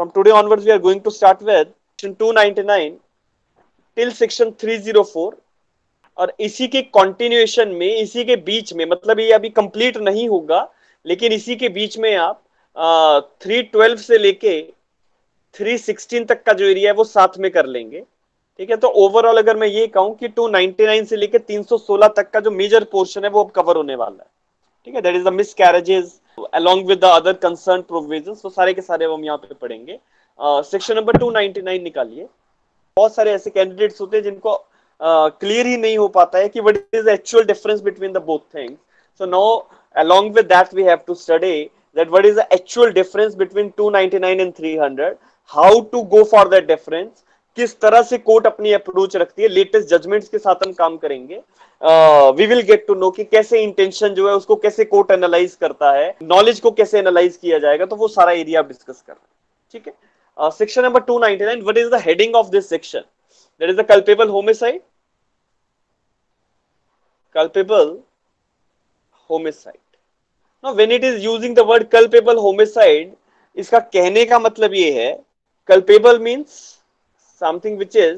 from today onwards we are going to start with section 299 till section 304, और इसी के continuation में, इसी के बीच में, मतलब ये अभी कंप्लीट नहीं होगा, लेकिन इसी के बीच में आप 312 से लेके 316 तक का जो एरिया है वो साथ में कर लेंगे। ठीक है, तो ओवरऑल अगर मैं ये कहूं कि 299 से लेके 316 तक का जो मेजर पोर्शन है वो अब कवर होने वाला है। ठीक है, that is the miss carriages along with the other concerned provisions, तो सारे के सारे हम यहाँ पे पढ़ेंगे। सेक्शन नंबर 299 निकालिए। बहुत सारे ऐसे कैंडिडेट्स होते हैं जिनको क्लियर ही नहीं हो पाता है कि what is the actual difference between the both things. So now along with that we have to study that what is the actual difference between 299 and 300, how to go for that difference, किस तरह से court अपनी approach रखती है, latest judgements के साथ हम काम करेंगे। We will get to know कि कैसे इंटेंशन जो है उसको कैसे कोर्ट एनालाइज करता है, नॉलेज को कैसे एनालाइज किया जाएगा, तो वो सारा एरिया डिस्कस कर रहे हैं। ठीक है, section number 299, what is the heading of this section? That is the culpable homicide. Culpable homicide. Now when it is using the word culpable homicide, इसका कहने का मतलब ये है, culpable means something which is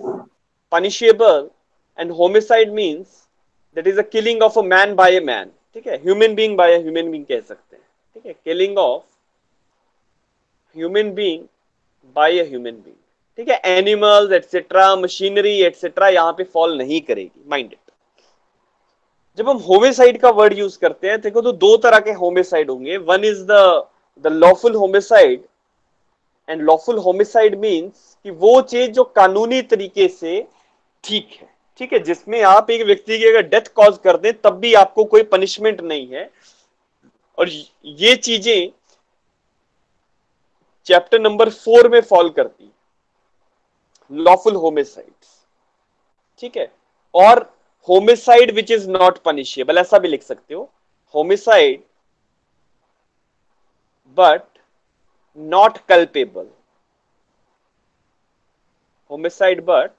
punishable and homicide means that is a killing of a man by a man। ठीक है, human being by a human being कह सकते हैं। ठीक है, killing of human being by a human being। ठीक है, animals etcetera, machinery etcetera यहाँ पे फॉल नहीं करेगी, माइंड इट। जब हम होमिसाइड का वर्ड यूज करते हैं, देखो तो दो तरह के होमिसाइड होंगे। One is the lawful homicide, and lawful homicide means कि वो चीज जो कानूनी तरीके से ठीक है। ठीक है, जिसमें आप एक व्यक्ति की अगर डेथ कॉज कर दें तब भी आपको कोई पनिशमेंट नहीं है, और ये चीजें चैप्टर नंबर 4 में फॉल करती है, लॉफुल होमिसाइड्स। ठीक है, और homicide which is not punishable, ऐसा भी लिख सकते हो, homicide but not culpable, homicide but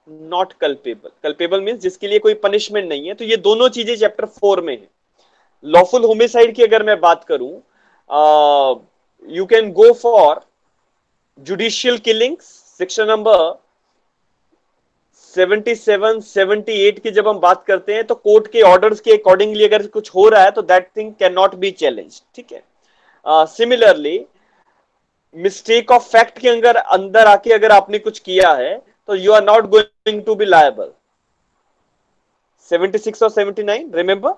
not culpable. Culpable means जिसके लिए कोई पनिशमेंट नहीं है। तो ये दोनों चीजें चैप्टर 4 में है। लॉफुल होमिसाइड की अगर मैं बात करूं, you can go for judicial killings, section number 77 78 की जब हम बात करते हैं तो कोर्ट के ऑर्डर्स के अकॉर्डिंगली अगर कुछ हो रहा है तो that thing can not be challenge. ठीक है, सिमिलरली मिस्टेक ऑफ फैक्ट के अंदर आके अगर आपने कुछ किया है तो you are not going to be liable, 76 और 79 रिमेंबर।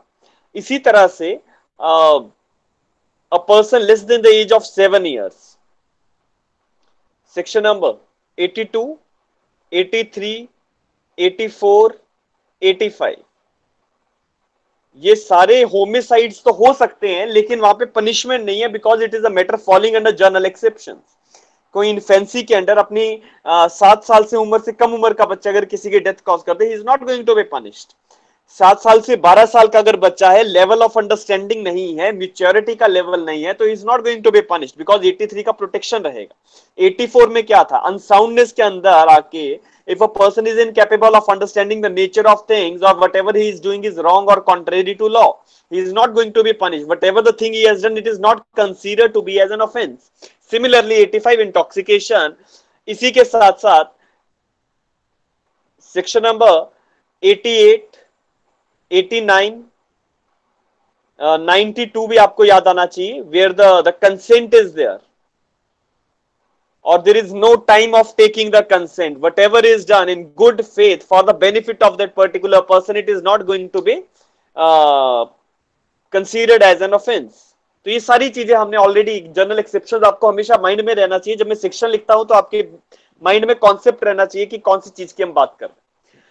इसी तरह से a person less than the age of 7 years, section number 82 83 84 85, ये सारे होमिसाइड्स तो हो सकते हैं लेकिन वहां पे पनिशमेंट नहीं है, because it is a matter falling under general exception. कोई इन्फेंसी के अंडर अपनी 7 साल से उम्र से कम उम्र का बच्चा अगर किसी की डेथ कॉज कर दे, he is not going to be punished. 7 साल से 12 साल का अगर बच्चा है, लेवल ऑफ अंडरस्टैंडिंग नहीं है, मैच्योरिटी का लेवल नहीं है, तो is not going to be punished, because 83 का प्रोटेक्शन रहेगा। 84 में क्या था, अनसाउंडनेस के अंदर आके if a person is incapable of understanding the nature of things or whatever he is doing is wrong or contrary to law, he is not going to be punished. Whatever the thing he has done, it is not considered to be as an offense। Similarly 85 intoxication, इसी के साथ साथ section number 88 89 92 भी आपको याद आना चाहिए, where the consent is there or there is no time of taking the consent, whatever is done in good faith for the benefit of that particular person, it is not going to be considered as an offense। तो ये सारी चीजें हमने already, general exceptions आपको हमेशा mind में रहना चाहिए। जब मैं सेक्शन लिखता हूं तो आपके माइंड में कॉन्सेप्ट रहना चाहिए कि कौन सी चीज की हम बात कर रहे हैं।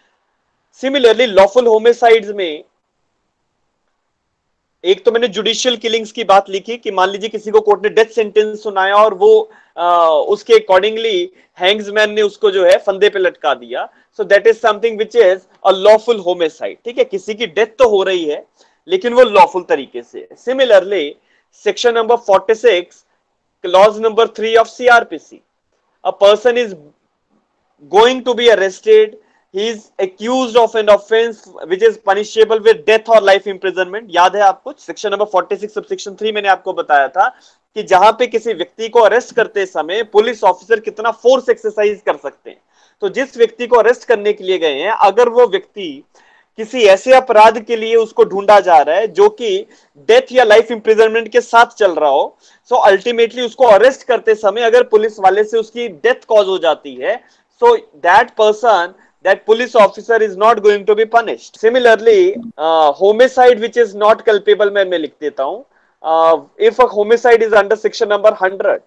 सिमिलरली लॉफुल होमिसाइड्स में एक तो मैंने जुडिशियल किलिंग्स की बात लिखी कि मान लीजिए किसी को कोर्ट ने डेथ सेंटेंस सुनाया और वो उसके अकॉर्डिंगली हैंग्समैन ने उसको जो है फंदे पे लटका दिया, so that is something which is a lawful homicide. ठीक है, किसी की डेथ तो हो रही है लेकिन वो लॉफुल तरीके से। Similarly section number 46 clause number 3 of CrPC, a person is going to be arrested he is accused of an offense which is punishable with death or life imprisonment. याद है आपको सेक्शन नंबर 46 सब सेक्शन 3 मैंने आपको बताया था कि जहां पे किसी व्यक्ति को अरेस्ट करते समय पुलिस ऑफिसर कितना फोर्स एक्सरसाइज कर सकते हैं। तो जिस व्यक्ति को अरेस्ट करने के लिए गए हैं, अगर वो व्यक्ति किसी ऐसे अपराध के लिए उसको ढूंढा जा रहा है जो कि डेथ या लाइफ इंप्रिजनमेंट के साथ चल रहा हो, सो अल्टीमेटली उसको अरेस्ट करते समय अगर पुलिस वाले से उसकी डेथ कॉज हो जाती है, so that person, that police officer is not going to be punished. Similarly, homicide which is not culpable, मैं लिख देता हूं, if a homicide is under section number 100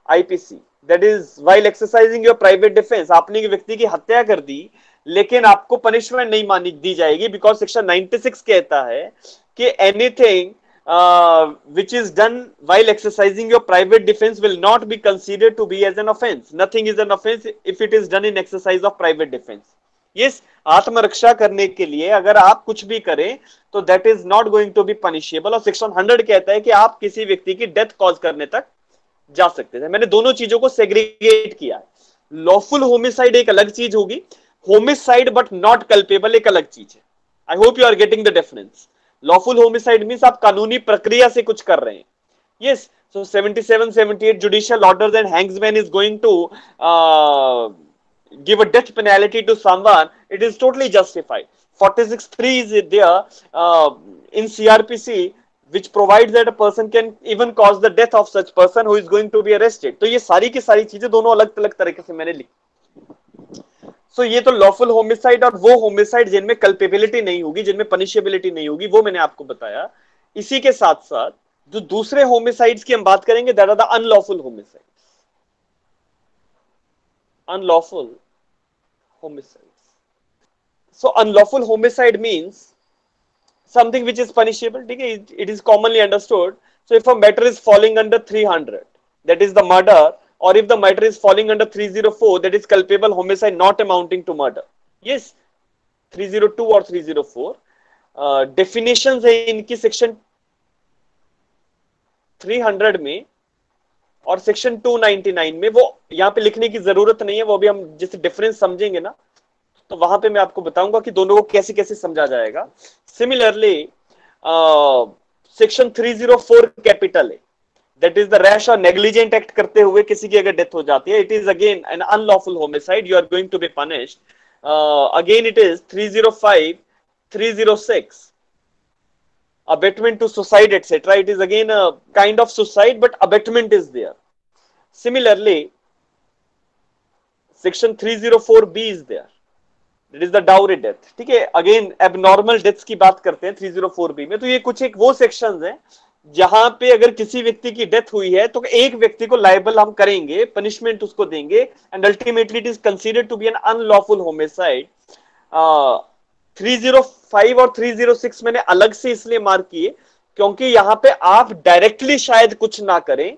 IPC, that is while exercising your private defense, आपने एक व्यक्ति की हत्या कर दी लेकिन आपको पनिशमेंट नहीं मानी दी जाएगी, बिकॉज सेक्शन 96 कहता है कि anything which is done while exercising your private defense will not be considered to be as an offense. Nothing is an offense if it is done in exercise of private defense. Yes, आत्मरक्षा करने के लिए अगर आप कुछ भी करें तो that is not going to be punishable. और सेक्शन 100 कहता है कि आप किसी व्यक्ति की डेथ कॉज करने तक जा सकते थे। मैंने दोनों चीजों को सेग्रीगेट किया है। लॉफुल होमिसाइड एक अलग चीज होगी, होमिसाइड बट नॉट कल्पेबल एक अलग चीज है। I hope you are getting the difference. Lawful homicide means आप कानूनी प्रक्रिया से कुछ कर रहे हैं। Yes, so 77 78 judicial orders and hangman is going to give a death penalty to someone, it is totally justified. 46(3) is there in CRPC which provides that a person can even cause the death of such person who is going to be arrested. तो ये सारी की सारी चीजें दोनों अलग अलग तरीके से मैंने लिखी। सो ये तो लॉफुल होमिसाइड और वो होमिसाइड जिनमें कल्पेबिलिटी नहीं होगी, जिनमें पनिशेबिलिटी नहीं होगी, वो मैंने आपको बताया। इसी के साथ साथ जो दूसरे होमिसाइड्स की हम बात करेंगे, that are the unlawful homicide. unlawful homicides. So unlawful homicide means something which is punishable. It is commonly understood. So if a matter is falling under 300, that is the murder, or if the matter is falling under 304, that is culpable homicide not amounting to murder. Yes, 302 or 304 definitions है इनकी section 300 में और section 299 में। वो यहाँ पे लिखने की जरूरत नहीं है, वो भी हम जैसे डिफरेंस समझेंगे ना तो वहां पे मैं आपको बताऊंगा कि दोनों को कैसे कैसे समझा जाएगा। सिमिलरली सेक्शन 304 कैपिटल है, दैट इज द रैश और नेग्लिजेंट एक्ट करते हुए किसी की अगर डेथ हो जाती है, it is again an unlawful homicide, you are going to be punished. Again it is 305 306 abetment to suicide etc. It is again a kind of suicide but abetment is there. Similarly section 304b is there, that is the dowry death. ठीक है, again abnormal deaths की बात करते हैं 304b में। तो ये कुछ एक वो सेक्शंस हैं जहां पे अगर किसी व्यक्ति की डेथ हुई है तो एक व्यक्ति को लायबल हम करेंगे, पनिशमेंट उसको देंगे, and ultimately it is considered to be an unlawful homicide. 305 और 306 मैंने अलग से इसलिए मार्क किए क्योंकि यहां पे आप डायरेक्टली शायद कुछ ना करें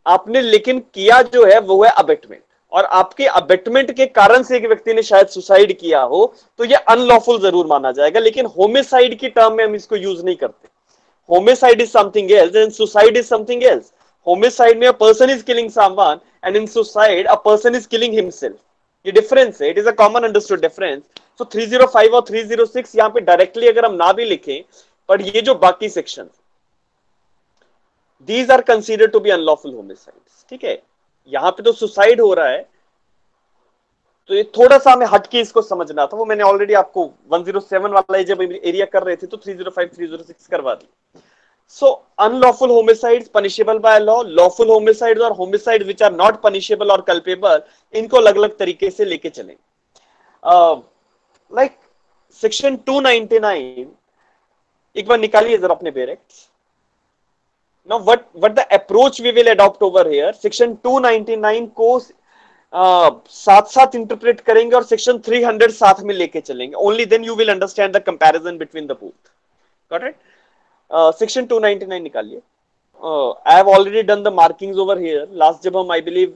आपने, लेकिन किया जो है वो है अबेटमेंट, और आपके अबेटमेंट के कारण से एक व्यक्ति ने शायद सुसाइड किया हो तो ये अनलॉफुल जरूर माना जाएगा, लेकिन होमिसाइड की टर्म में हम इसको यूज नहीं करते। Homicide is something else and suicide is something else. Homicide में a person is killing someone and in suicide a person is killing himself. ये डिफरेंस है, it is a common understood difference. तो 305 और 306 यहां पे directly अगर हम ना भी लिखें, पर ये जो बाकी section these are considered to be unlawful homicides. ठीक है, यहां पे तो सुसाइड हो रहा है तो ये थोड़ा सा हमें हटके इसको समझना था, वो मैंने ऑलरेडी आपको 107 वाला जब एरिया कर रहे थे तो 305 306 करवा दी। So unlawful homicides punishable by law, lawful homicides और homicide which are not punishable और कल्पेबल, इनको अलग अलग तरीके से लेके चलेंगे। लाइक सेक्शन 299 एक बार निकालिए जरा अपने barracks. Now what the approach we will adopt over here, section 299 को साथ साथ इंटरप्रेट करेंगे और सेक्शन 300 साथ में लेके चलेंगे। Only then you will understand the comparison between the both. Got it? Section 299 निकालिए। I have already done the markings over here. Last जब हम आई बिलीव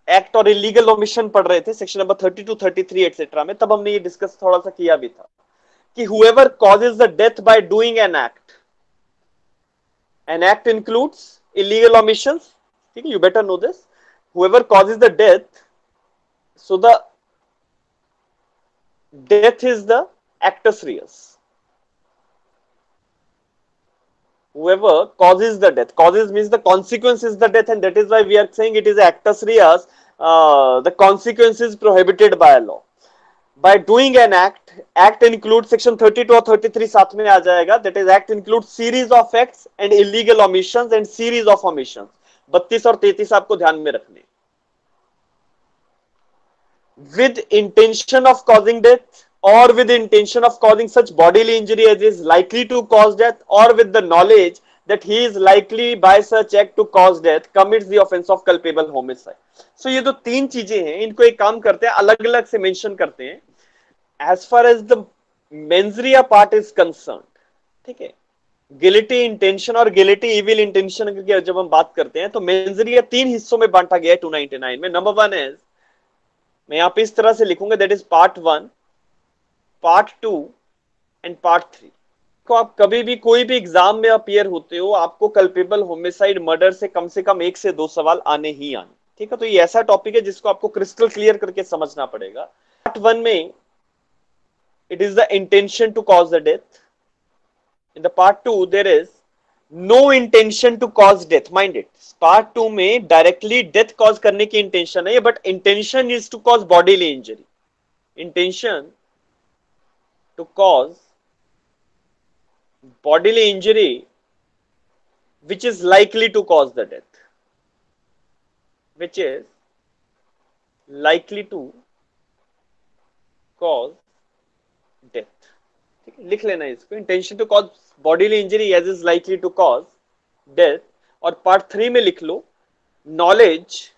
एक्ट और इलीगल ओमिशन पढ़ रहे थे सेक्शन नंबर 32 33 एटसेट्रा में, तब हमने ये डिस्कस थोड़ा सा किया भी था कि whoever causes the death by doing an act includes illegal omissions. ठीक है, you better know this. Whoever causes the death, so the death is the actus reus. Whoever causes the death, causes means the consequence is the death, and that is why we are saying it is actus reus. The consequence is prohibited by law. By doing an act, act includes section 32 और 33 साथ में आ जाएगा. That is, act includes series of acts and illegal omissions and series of omissions. 32 और 33 आपको ध्यान में रखने. With intention of causing death or with intention of causing such bodily injury as is likely to cause death, or with the knowledge that he is likely by such act to cause death, commits the offense of culpable homicide. So ये जो तीन चीजें हैं, इनको एक काम करते हैं, अलग अलग से मेंशन करते हैं. As far as the mens rea part is concerned, ठीक है, गिलिटी इंटेंशन और गिलिटी इविल इंटेंशन की जब हम बात करते हैं तो मेंस रिया तीन हिस्सों में बांटा गया है 299 में. नंबर 1 इज, मैं यहां पे इस तरह से लिखूंगा, that is part 1, part 2 and part 3. तो आप कभी भी कोई भी एग्जाम में अपीयर होते हो, आपको कल्पेबल होमिसाइड मर्डर से कम 1 से 2 सवाल आने ही आने. ठीक है, तो ये ऐसा टॉपिक है जिसको आपको क्रिस्टल क्लियर करके समझना पड़ेगा. पार्ट 1 में it is the intention to cause the death. In the part 2 there is no intention to cause death. Mind it, part 2 में directly death cause करने की intention है, but intention is to cause bodily injury. Intention to cause bodily injury which is likely to cause the death, which is likely to cause death. ठीक है, लिख लेना इसको, intention to cause bodily injury as is likely to cause death. और part 3 में लिख लो, knowledge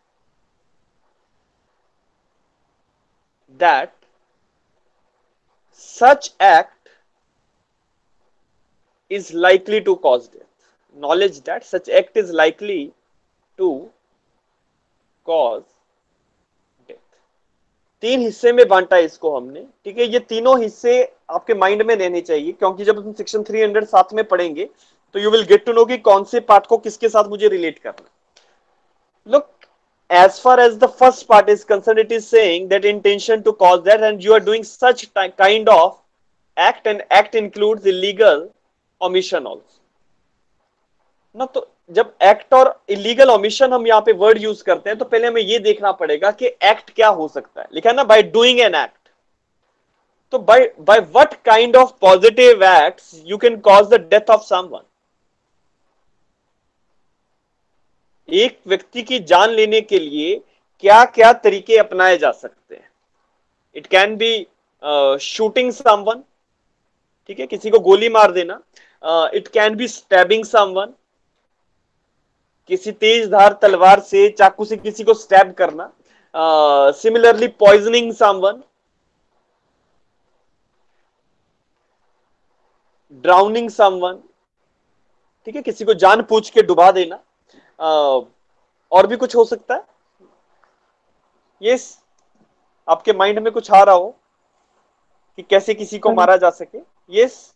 that such act is likely to cause death. Knowledge that such act is likely to cause. तीन हिस्से में बांटा है इसको हमने. ठीक है, ये तीनों हिस्से आपके माइंड में रहने चाहिए, क्योंकि जब हम सेक्शन 300 साथ में पढ़ेंगे तो you will get to know कि कौन से पार्ट को किसके साथ मुझे रिलेट करना. Look, as far as the first part is concerned, it is saying that intention to cause that, and you are doing such kind of act, and act includes illegal omission also. ना, तो जब act और illegal omission हम यहाँ पे word use करते हैं तो पहले हमें ये देखना पड़ेगा कि एक्ट क्या हो सकता है. लिखा है ना, बाय डूइंग एन एक्ट. तो by what kind of positive acts you can cause the death of someone. एक व्यक्ति की जान लेने के लिए क्या क्या तरीके अपनाए जा सकते हैं. It can B shooting someone, ठीक है, किसी को गोली मार देना. It can B stabbing someone, किसी तेज धार तलवार से, चाकू से किसी को स्टैब करना. Similarly poisoning someone, drowning someone, ठीक है, किसी को जान पूछ के डुबा देना. और भी कुछ हो सकता है. यस, आपके माइंड में कुछ आ रहा हो कि कैसे किसी को मारा जा सके. यस,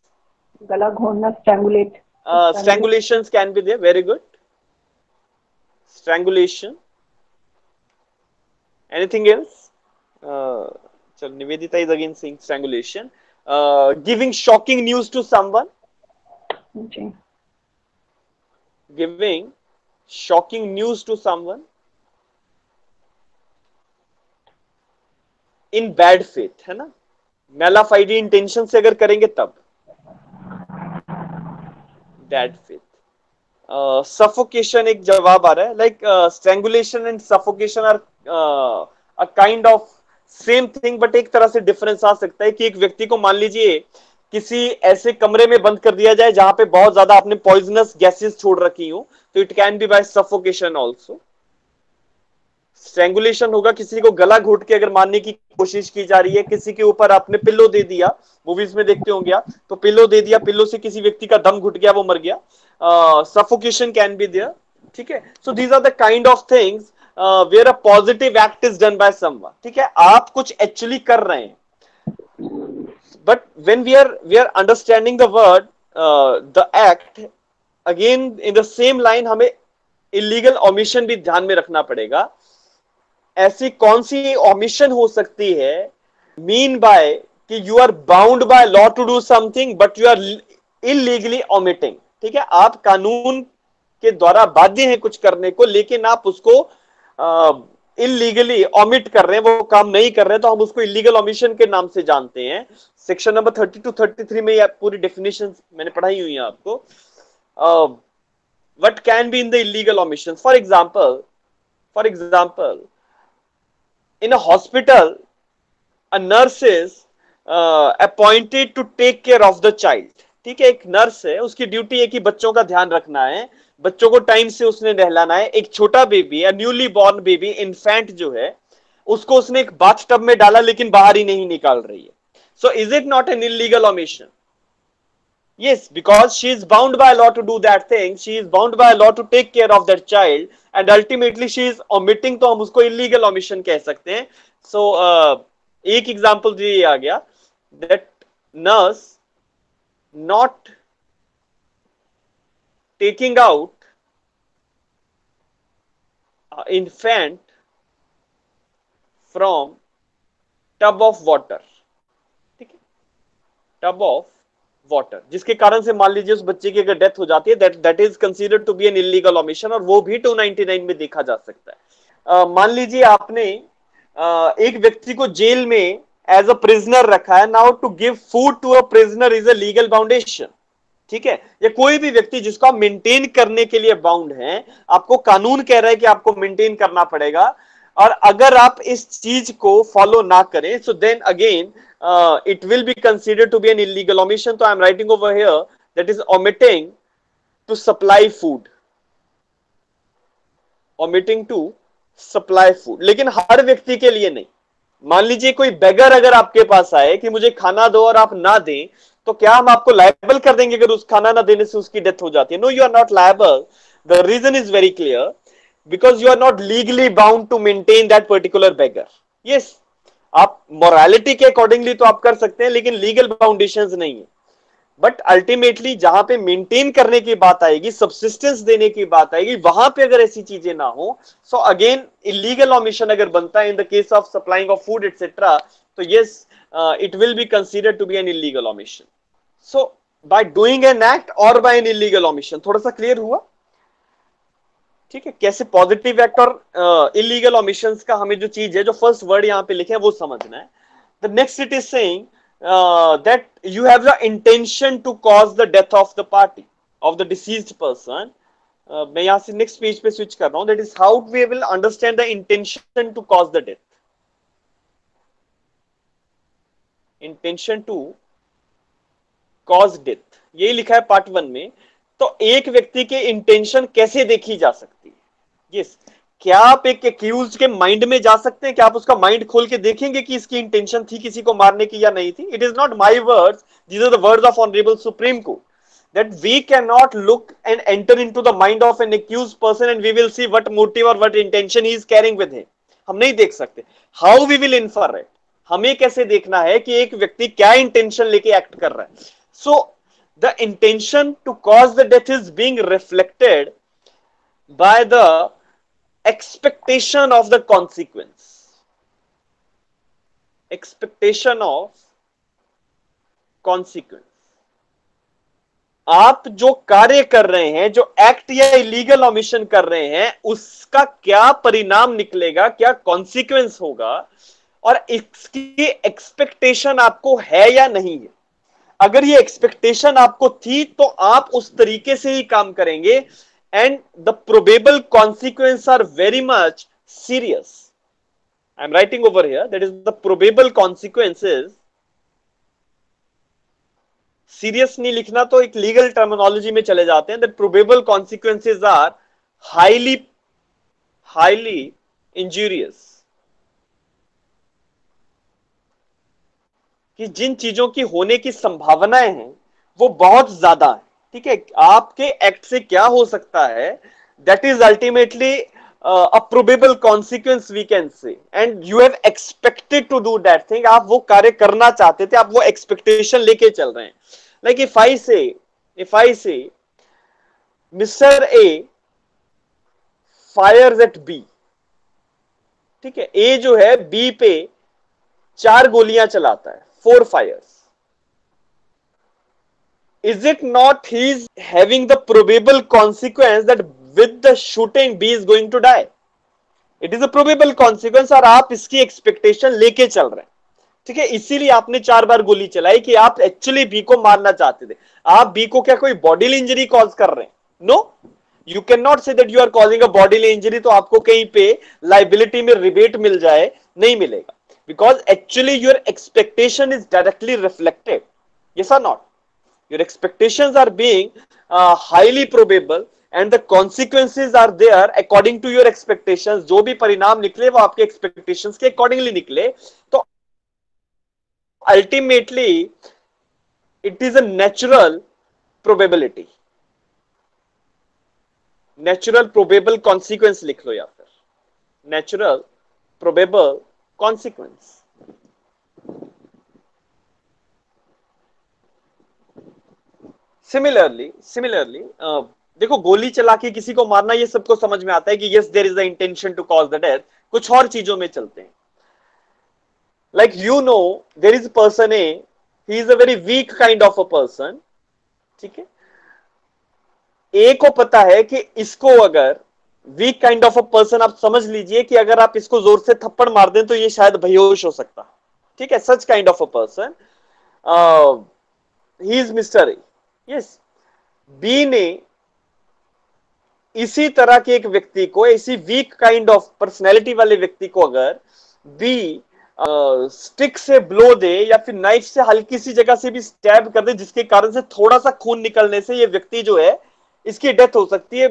गला घोंटना, स्ट्रैंगुलेट. Strangulations can be there. Very good. Strangulation. Anything else? So Nivedita is again saying strangulation. Giving shocking news to someone. Okay. Giving shocking news to someone in bad faith, है ना? मैलाफाइडी इंटेंशन से अगर करेंगे तब bad faith. Suffocation एक जवाब आ रहा है. Like strangulation and suffocation are a kind of same thing, but एक तरह से डिफरेंस आ सकता है कि एक व्यक्ति को मान लीजिए किसी ऐसे कमरे में बंद कर दिया जाए जहां पे बहुत ज्यादा आपने पॉइजनस गैसेस छोड़ रखी हो, तो it can be by suffocation also. Strangulation होगा किसी को गला घोट के अगर मारने की कोशिश की जा रही है, किसी के ऊपर आपने पिल्लो दे दिया, मूवीज में देखते होंगे आप, तो पिल्लो दे दिया, पिल्लो से किसी व्यक्ति का दम घुट गया, वो मर गया. Suffocation can be there. ठीक है, so these are the kind of things where a positive act is done by someone. ठीक है, आप कुछ एक्चुअली कर रहे हैं, but when we are understanding the word the act, again in the same line हमें इलीगल ओमिशन भी ध्यान में रखना पड़ेगा. ऐसी कौन सी ओमिशन हो सकती है मीन बाय कि you are bound by law to do something but you are illegally omitting. ठीक है, आप कानून के द्वारा बाध्य हैं कुछ करने को, लेकिन आप उसको इलीगली ऑमिट कर रहे हैं, वो काम नहीं कर रहे हैं, तो हम उसको इलीगल ओमिशन के नाम से जानते हैं। सेक्शन नंबर 32-33 में पूरी डेफिनेशन मैंने पढ़ाई हुई है आपको। What can be in the illegal omission, for example in a hospital a nurse is appointed to take care of the child. ठीक है, एक नर्स है, उसकी ड्यूटी है कि बच्चों का ध्यान रखना है, बच्चों को टाइम से उसने नहलाना है। एक छोटा बेबी है, न्यूली बॉर्न बेबी, इन्फेंट जो है, उसको उसने एक बाथटब में डाला लेकिन बाहर ही नहीं निकाल रही है। So is it not an illegal omission? Yes, because she is bound by law to do that thing. She is bound by law to take care of that child, and ultimately she is omitting, तो हम उसको illegal omission कह सकते हैं। So एक example जो ये आ गया, that nurse not taking out infant from tub of water, ठीक है, टब ऑफ वाटर, जिसके कारण से मान लीजिए उस बच्चे की अगर डेथ हो जाती है, that is considered to be an illegal omission, और वो भी 299 में देखा जा सकता है। मान लीजिए आपने एक व्यक्ति को जेल में एज अ प्रिजनर रखा है, now to give food to a prisoner is a legal boundation. ठीक है, या कोई भी व्यक्ति जिसको आप मेंटेन करने के लिए बाउंड हैं, आपको कानून कह रहा है कि आपको मेंटेन करना पड़ेगा, और अगर आप इस चीज को फॉलो ना करें, so then again it will be considered to be an illegal omission. So I am writing over here that is omitting to supply food, omitting to supply food। लेकिन हर व्यक्ति के लिए नहीं। मान लीजिए कोई बेगर अगर आपके पास आए कि मुझे खाना दो और आप ना दें, तो क्या हम आपको लायबल कर देंगे अगर उस खाना ना देने से उसकी डेथ हो जाती है? No, you are not liable. The reason is very clear, because you are not legally bound to maintain that particular beggar. Yes, आप मोरालिटी के अकॉर्डिंगली तो आप कर सकते हैं, लेकिन लीगल बाउंडेशंस नहीं है। बट अल्टीमेटली जहां पे मेंटेन करने की बात आएगी, सबसिस्टेंस देने की बात आएगी, वहां पे अगर ऐसी चीजें ना हो, सो अगेन इलीगल ओमिशन अगर बनता है in the case of supplying of food etcetera, तो yes, it will be considered to be an illegal omission. So by doing an act और बाय एन इलीगल ओमिशन, थोड़ा सा clear हुआ? ठीक है, कैसे पॉजिटिव एक्ट और इलीगल ओमिशंस का हमें जो चीज है, जो फर्स्ट वर्ड यहां पे लिखे हैं, वो समझना है। The next it is saying that you have the intention to cause the death of the party of the deceased person. मैं यहां से नेक्स्ट पेज पे स्विच कर रहा हूं। That is how we will understand the intention to cause the death. Intention to cause death, यही लिखा है पार्ट 1 में। तो एक व्यक्ति के इंटेंशन कैसे देखी जा सकती है? यस, क्या आप एक एक्यूज के माइंड में जा सकते हैं? क्या आप उसका माइंड खोल के देखेंगे कि इसकी इंटेंशन थी किसी को मारने की या नहीं थी? It is not my words, these are the words of honourable Supreme Court, that we can not look and enter into the mind of an accuse person and we will see what motive और what intention he is carrying with him. हम नहीं देख सकते। How we will infer it? हमें कैसे देखना है कि एक व्यक्ति क्या इंटेंशन लेके एक्ट कर रहा है? सो the intention to cause the death is being reflected by the expectation of the consequence. Expectation of consequence. आप जो कार्य कर रहे हैं, जो एक्ट या इलीगल ओमिशन कर रहे हैं, उसका क्या परिणाम निकलेगा, क्या कॉन्सिक्वेंस होगा, और इसकी एक्सपेक्टेशन आपको है या नहीं है। अगर ये एक्सपेक्टेशन आपको थी तो आप उस तरीके से ही काम करेंगे, and the probable consequence are very much serious. I am writing over here that is the probable consequences. Serious नहीं लिखना तो एक लीगल टर्मिनोलॉजी में चले जाते हैं। That probable consequences are highly injurious, कि जिन चीजों की होने की संभावनाएं हैं वो बहुत ज्यादा है। ठीक है, आपके एक्ट से क्या हो सकता है, that is ultimately a probable consequence we can say, and you have expected to do that thing. आप वो कार्य करना चाहते थे, आप वो एक्सपेक्टेशन लेके चल रहे हैं। Like if I say mister A fires at B, ठीक है, ए जो है बी पे 4 गोलियां चलाता है, 4 fires. Is it not he is having the probable consequence that with the shooting B is going to die? It is a probable consequence और आप इसकी एक्सपेक्टेशन लेके चल रहे हैं, ठीक है। इसीलिए आपने 4 बार गोली चलाई कि आप एक्चुअली बी को मारना चाहते थे। आप बी को क्या कोई बॉडीली इंजरी कॉज कर रहे हैं? No, you can not say that you are causing a bodily injury तो आपको कहीं पे लाइबिलिटी में रिबेट मिल जाए, नहीं मिलेगा, because actually your expectation is directly reflected, yes और not? Your expectations are being highly probable and the consequences are there according to your expectations. जो भी परिणाम निकले वो आपके expectations के accordingly निकले, तो ultimately it is a natural probability, natural probable consequence लिख लो, या फिर natural probable consequence. सिमिलरली देखो, गोली चला के किसी को मारना ये सबको समझ में आता है कि yes there is the intention to cause the death. कुछ और चीजों में चलते हैं, like you know there is person A, he is a very weak kind of a person, ठीक है। ए को पता है कि इसको अगर weak kind of a person, आप समझ लीजिए कि अगर आप इसको जोर से थप्पड़ मार दें तो ये शायद बेहोश हो सकता, ठीक है। Such kind of a person, he is mister A, yes. B ने इसी तरह के एक व्यक्ति को, इसी वीक काइंड ऑफ पर्सनैलिटी वाले व्यक्ति को अगर बी स्टिक से ब्लो दे या फिर नाइफ से हल्की सी जगह से भी स्टैब कर दे, जिसके कारण से थोड़ा सा खून निकलने से ये व्यक्ति जो है इसकी डेथ हो सकती है।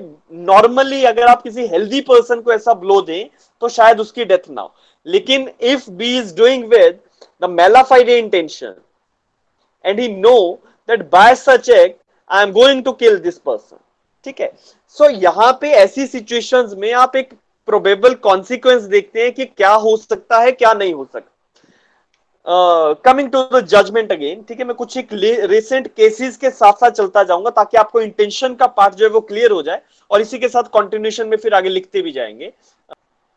नॉर्मली अगर आप किसी हेल्दी पर्सन को ऐसा ब्लो दें तो शायद उसकी डेथ ना हो, लेकिन if B is doing with the mala fide intention and he know that by such act I am going to kill this person, ठीक है। सो यहां पे ऐसी सिचुएशंस में आप एक प्रोबेबल कॉन्सिक्वेंस देखते हैं कि क्या हो सकता है, क्या नहीं हो सकता। Coming to the judgement again, ठीक है। मैं कुछ एक रिसेंट केसेस के साथ साथ चलता जाऊंगा ताकि आपको इंटेंशन का पार्ट जो है वो क्लियर हो जाए, और इसी के साथ कंटिन्यूएशन में फिर आगे लिखते भी जाएंगे।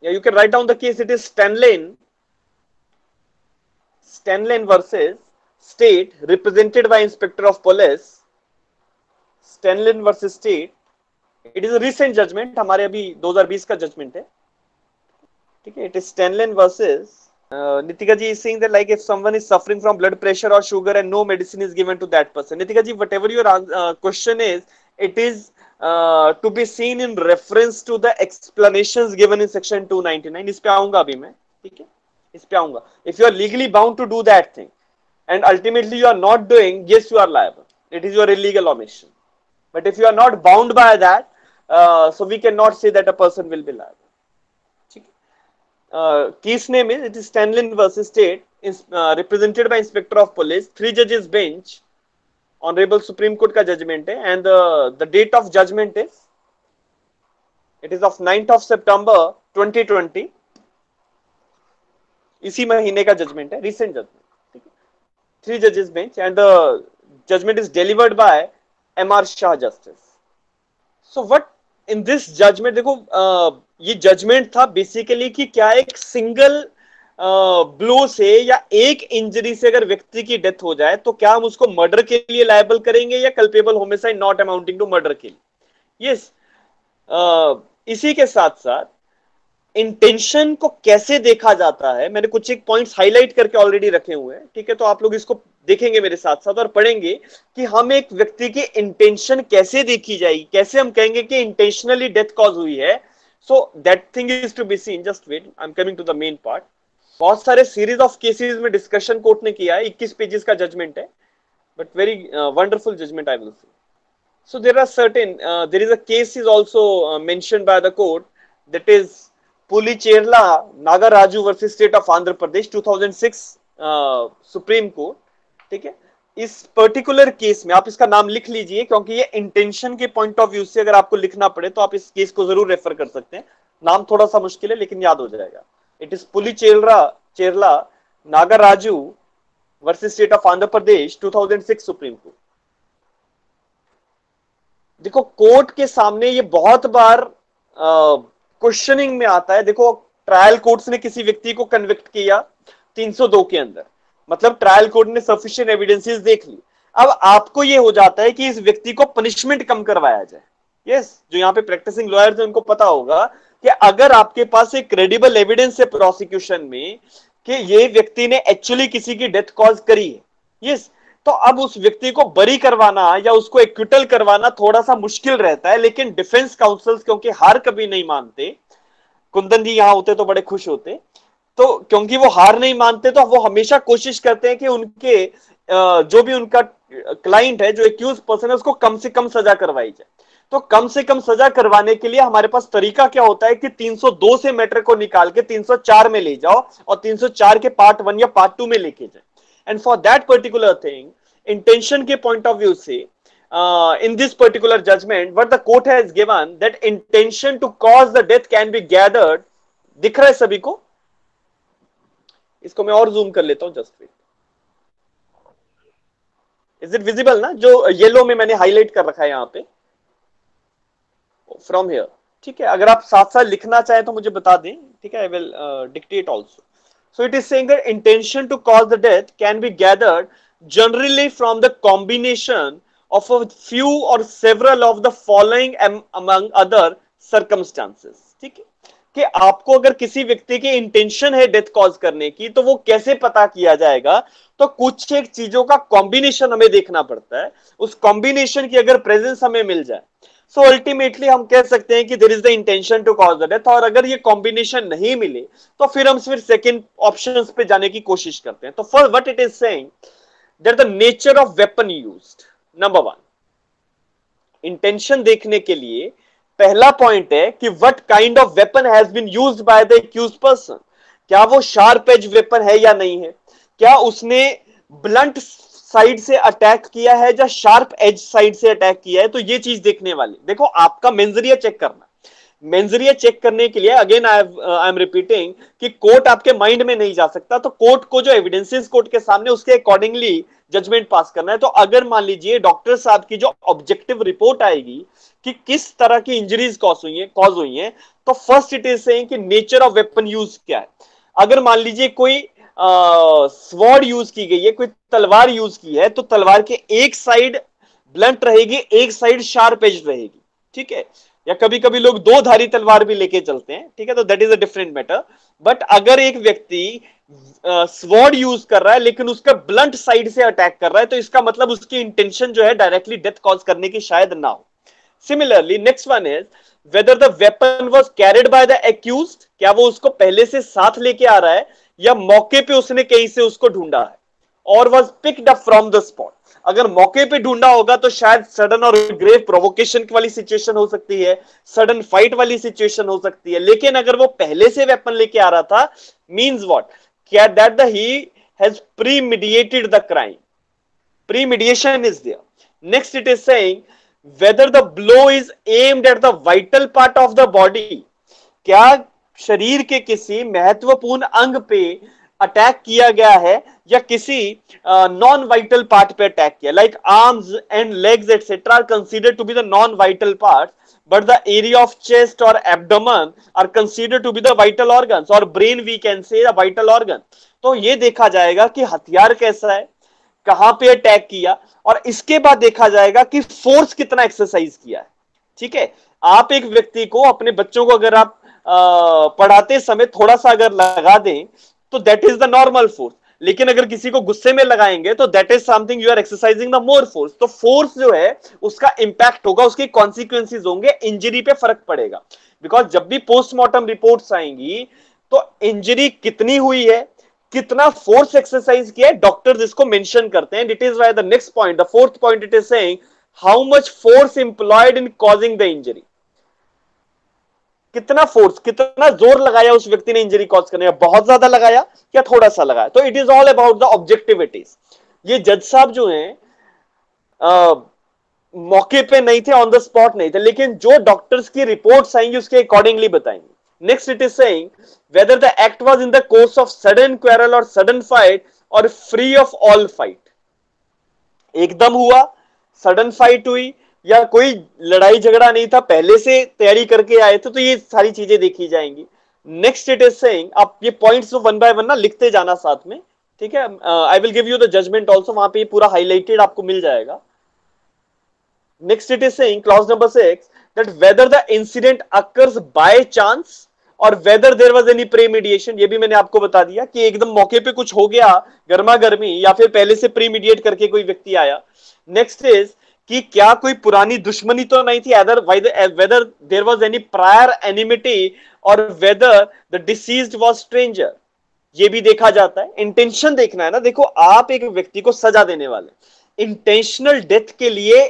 You can write down the case, it is स्टैनलेन versus State, represented by Inspector of Police, Stanlin versus State. It is a recent judgment, हमारे अभी 2020 का judgment है, ठीक है। It is Stanlin versus Nitika ji is saying that like if someone is suffering from blood pressure or sugar and no medicine is given to that person. Nitika ji, whatever your question is, it is to be seen in reference to the explanations given in section 299. इस पे आऊंगा अभी मैं, ठीक है, इस पे आऊंगा। If you are legally bound to do that thing and ultimately you are not doing, yes, you are liable. It is your illegal omission. But if you are not bound by that, so we cannot say that a person will be liable. Case name is, it is Stanlin versus State, represented by Inspector of Police, 3 judges bench, Honorable Supreme Court का judgment है, and the date of judgment is, it is of 9th of September 2020. इसी महीने का judgment है, recent judgment। 3 judges bench and the judgment is delivered by M.R. Shah justice. So what in this judgment, देखो ये judgment था basically कि क्या एक सिंगल ब्लो से या एक इंजरी से अगर व्यक्ति की डेथ हो जाए तो क्या हम उसको मर्डर के लिए लायबल करेंगे या culpable homicide not amounting to murder के लिए। यस, इसी के साथ साथ इंटेंशन को कैसे देखा जाता है, मैंने कुछ एक पॉइंट्स हाईलाइट करके ऑलरेडी रखे हुए हैं, ठीक है। तो आप लोग इसको देखेंगे मेरे साथ साथ और पढ़ेंगे कि हम एक व्यक्ति की इंटेंशन कैसे देखी जाएगी, कैसे हम कहेंगे कि इंटेंशनली डेथ कॉज हुई है। So that thing is to be seen, just wait, I am coming to the main part. बहुत सारे सीरीज ऑफ केसेस में डिस्कशन कोर्ट ने किया है, 21 पेजेस का जजमेंट है, but very wonderful judgement I will say. So there are certain, there is a case is also mentioned by the court, that is Pulicherla Nagaraju versus State of Andhra Pradesh 2006 Supreme court, ठीक है। इस particular case में आप इसका नाम लिख लीजिए क्योंकि ये इंटेंशन के पॉइंट ऑफ व्यू से अगर आपको लिखना पड़े तो आप इस केस को जरूर रेफर कर सकते हैं। नाम थोड़ा सा मुश्किल है लेकिन याद हो जाएगा। It is Pulicherla Nagaraju versus state of Andhra Pradesh 2006 Supreme Court. देखो कोर्ट के सामने ये बहुत बार क्वेश्चनिंग में आता है। देखो ट्रायल कोर्ट्स ने किसी व्यक्ति को कन्विक्ट किया 302 के अंदर, मतलब ट्रायल कोर्ट ने सफिशिएंट एविडेंसेस देख ली। अब आपको ये हो जाता है कि इस व्यक्ति को पनिशमेंट कम करवाया जाए। यस, जो यहाँ पे प्रैक्टिसिंग लॉयर्स हैं उनको पता होगा कि अगर आपके पास एक क्रेडिबल एविडेंस है प्रोसिक्यूशन में कि ये व्यक्ति ने एक्चुअली किसी की डेथ कॉज करी है, यस, तो अब उस व्यक्ति को बरी करवाना या उसको एक्विटल करवाना थोड़ा सा मुश्किल रहता है। लेकिन डिफेंस काउंसिल क्योंकि हार कभी नहीं मानते, कुंदन जी यहाँ होते तो बड़े खुश होते, तो क्योंकि वो हार नहीं मानते तो वो हमेशा कोशिश करते हैं कि उनके जो भी उनका क्लाइंट है, जो एक्यूज पर्सन है, उसको कम से कम सजा करवाई जाए। तो कम से कम सजा करवाने के लिए हमारे पास तरीका क्या होता है कि 302 से मैटर को निकाल के 304 में ले जाओ और 304 के पार्ट 1 या पार्ट 2 में लेके जाए। And for that particular thing, intention के पॉइंट ऑफ व्यू से in this particular judgment what the court has given that intention to cause the death can be gathered। दिख रहा है सभी को? इसको मैं और जूम कर लेता हूं, just wait. Is it visible ना? जो येलो में मैंने हाईलाइट कर रखा है यहां पे, फ्रॉम हियर, ठीक है। अगर आप साथ साथ लिखना चाहें तो मुझे बता दें, ठीक है, I will dictate also. So it is saying that intention to cause the death can be gathered generally from the combination of a few or several of the following among other circumstances। ठीक है, कि आपको अगर किसी व्यक्ति की intention है death cause करने की, तो वो कैसे पता किया जाएगा? तो कुछ एक चीजों का कॉम्बिनेशन हमें देखना पड़ता है। उस कॉम्बिनेशन की अगर प्रेजेंस हमें मिल जाए, सो अल्टीमेटली हम कह सकते हैं कि there is the intention to cause the death. और अगर ये कॉम्बिनेशन नहीं मिले तो फिर हम सिर्फ सेकंड ऑप्शंस पे जाने की कोशिश करते हैं। तो for what it is saying that the nature of weapon used, number 1, intention देखने के लिए पहला पॉइंट है कि what kind of weapon has been used by the accused person. क्या वो शार्प एज वेपन है या नहीं है? क्या उसने ब्लंट साइड से अटैक किया है या शार्प एज साइड से अटैक किया है? तो ये चीज देखने वाली। देखो, आपका मेंजरिया चेक करना, मेंजरिया चेक करने के लिए अगेन आई एम रिपीटिंग कि कोर्ट आपके माइंड में नहीं जा सकता। तो कोर्ट को जो एविडेंसेस कोर्ट के सामने, उसके अकॉर्डिंगली जजमेंट पास करना है। तो अगर मान लीजिए डॉक्टर साहब की जो ऑब्जेक्टिव रिपोर्ट आएगी कि किस तरह की इंजरीज कॉज हुई हैं, तो फर्स्ट इट इज सेइंग कि नेचर ऑफ वेपन यूज क्या है। अगर मान लीजिए कोई स्वॉर्ड यूज की गई है, कोई तलवार यूज की है, तो तलवार के एक साइड ब्लंट रहेगी, एक साइड शार्प एज रहेगी, ठीक है। या कभी कभी लोग दो धारी तलवार भी लेके चलते हैं, ठीक है, तो that is a different matter. But अगर एक व्यक्ति स्वॉर्ड यूज कर रहा है लेकिन उसका ब्लंट साइड से अटैक कर रहा है, तो इसका मतलब उसकी इंटेंशन जो है डायरेक्टली डेथ कॉज करने की शायद ना हो। Similarly next one is whether the weapon was carried by the accused. क्या वो उसको पहले से साथ लेके आ रहा है या मौके पे उसने कहीं से उसको ढूंढा है, और was picked up from the spot. अगर मौके पे ढूंढा होगा तो शायद सडन और ग्रेव प्रोवोकेशन वाली सिचुएशन हो सकती है, सडन फाइट वाली सिचुएशन हो सकती है। लेकिन अगर वो पहले से वेपन लेके आ रहा था, मींस व्हाट, क्या that the he has premeditated the crime, premeditation is there. Next it is saying whether the blow is aimed at the vital part of the body। क्या शरीर के किसी महत्वपूर्ण अंग पे अटैक किया गया है या किसी नॉन वाइटल पार्ट पे अटैक किया, like arms and legs etcetera are considered to be the non vital parts, but the area of chest or abdomen are considered to be the vital organs, or brain we can say a vital organ। तो ये देखा जाएगा कि हथियार कैसा है, कहां पे अटैक किया, और इसके बाद देखा जाएगा कि फोर्स कितना एक्सरसाइज किया है। ठीक है, आप एक व्यक्ति को, अपने बच्चों को अगर आप पढ़ाते समय थोड़ा सा अगर लगा दें तो that is the normal force, लेकिन अगर किसी को गुस्से में लगाएंगे तो that is something you are exercising the more force. तो फोर्स जो है उसका इंपैक्ट होगा, उसके कॉन्सिक्वेंसेज होंगे, इंजरी पे फर्क पड़ेगा। बिकॉज जब भी पोस्टमार्टम रिपोर्ट्स आएंगी तो इंजरी कितनी हुई है, कितना फोर्स एक्सरसाइज किया है, डॉक्टर्स इसको मेंशन करते हैं। It is why the next point, the fourth point, it is saying how much force employed in causing the injury. कितना फोर्स, कितना जोर लगाया उस व्यक्ति ने इंजरी कॉज करने में, बहुत ज्यादा लगाया या थोड़ा सा लगाया। तो it is all about the objectivities. ये जज साहब जो हैं मौके पे नहीं थे, ऑन द स्पॉट नहीं थे, लेकिन जो डॉक्टर्स की रिपोर्ट्स आएंगी उसके अकॉर्डिंगली बताएंगे। Next it is saying whether the act was in the course of sudden quarrel or sudden fight or free of all fight। एकदम हुआ, सडन फाइट हुई, या कोई लड़ाई झगड़ा नहीं था, पहले से तैयारी करके आए थे, तो ये सारी चीजें देखी जाएंगी। नेक्स्ट इट इज सेइंग, आप ये पॉइंट्स वन बाय वन ना लिखते जाना साथ में, ठीक है, I will give you the judgement also, वहां पे पूरा हाईलाइटेड आपको मिल जाएगा. Next it is saying clause number 6 that whether the incident occurs by chance और whether there was any premeditation. ये भी मैंने आपको बता दिया कि एकदम मौके पे कुछ हो गया गर्मा गर्मी, या फिर पहले से प्रीमीडिएट करके कोई व्यक्ति आया. नेक्स्ट इज कि क्या कोई पुरानी दुश्मनी तो नहीं थी, whether there was any prior enmity और whether the deceased was stranger. ये भी देखा जाता है. इंटेंशन देखना है ना. देखो, आप एक व्यक्ति को सजा देने वाले, इंटेंशनल डेथ के लिए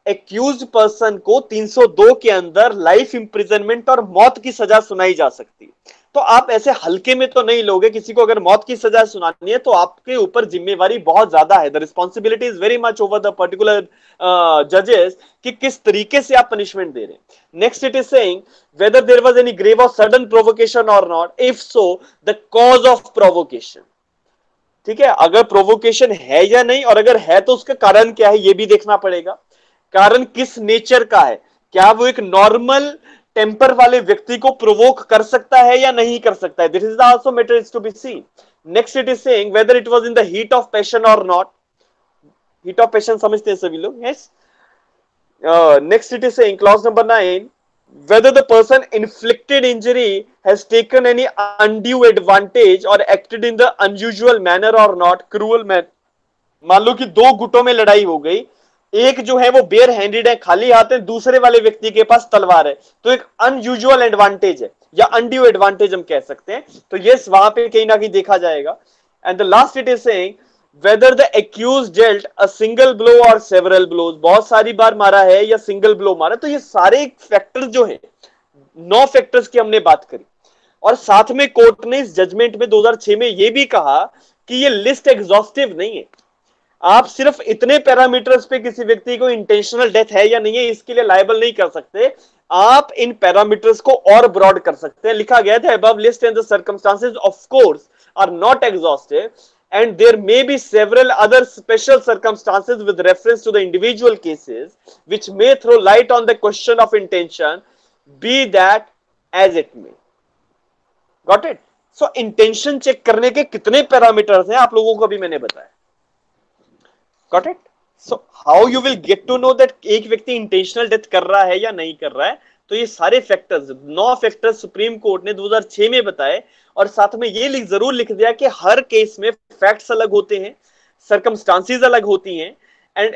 एक्यूज्ड पर्सन को 302 के अंदर लाइफ इंप्रिजनमेंट और मौत की सजा सुनाई जा सकती है. तो आप ऐसे हल्के में तो नहीं लोगे. किसी को अगर मौत की सजा सुनानी है तो आपके ऊपर जिम्मेवारी बहुत ज्यादा है. The responsibility is very much over the particular जजेस कि किस तरीके से आप पनिशमेंट दे रहे हैं. Next it is saying whether there was any grave or sudden provocation or not, if so the cause of provocation. ठीक है, अगर प्रोवोकेशन है या नहीं, और अगर है तो उसका कारण क्या है ये भी देखना पड़ेगा. कारण किस नेचर का है, क्या वो एक नॉर्मल टेम्पर वाले व्यक्ति को प्रोवोक कर सकता है या नहीं कर सकता है. This is also matter is to be seen. Next it is saying whether it was in the heat of passion or not. heat of passion समझते हैं सभी लोग. Yes. Next it is saying clause number 9 whether the person inflicted injury has taken any undue advantage or acted in the unusual manner or not. cruel man. मान लो कि दो गुटों में लड़ाई हो गई, एक जो है वो बेयर हैंडेड है, खाली हाथ है, दूसरे वाले व्यक्ति के पास तलवार है, तो एक अनयूजुअल एडवांटेज है या अनड्यू एडवांटेज हम कह सकते हैं. तो यस, वहां पे कहीं ना कहीं देखा जाएगा. And the last it is saying whether the accused dealt a single blow or several blows. बहुत सारी बार मारा है या सिंगल ब्लो मारा. तो ये सारे फैक्टर्स जो है, 9 फैक्टर्स की हमने बात करी. और साथ में कोर्ट ने इस जजमेंट में 2006 में ये भी कहा कि ये लिस्ट एग्जॉस्टिव नहीं है. आप सिर्फ इतने पैरामीटर्स पे किसी व्यक्ति को इंटेंशनल डेथ है या नहीं है इसके लिए लायबल नहीं कर सकते. आप इन पैरामीटर्स को और ब्रॉड कर सकते हैं. लिखा गया था above list and the circumstances of course are not exhaustive and there may be several other special circumstances with reference to the individual cases which may throw light on the question of intention, be that as it may. Got it? So intention check करने के कितने parameters हैं आप लोगों को अभी मैंने बताया. Got it? So how you will get to know that एक व्यक्ति इंटेंशनल डेथ कर रहा है या नहीं कर रहा है. तो ये सारे फैक्टर्स, 9 फैक्टर्स सुप्रीम कोर्ट ने 2006 में बताए. और साथ में ये जरूर लिख दिया कि हर केस में फैक्ट्स अलग होते हैं, सर्कमस्टांसेस अलग होती हैं. एंड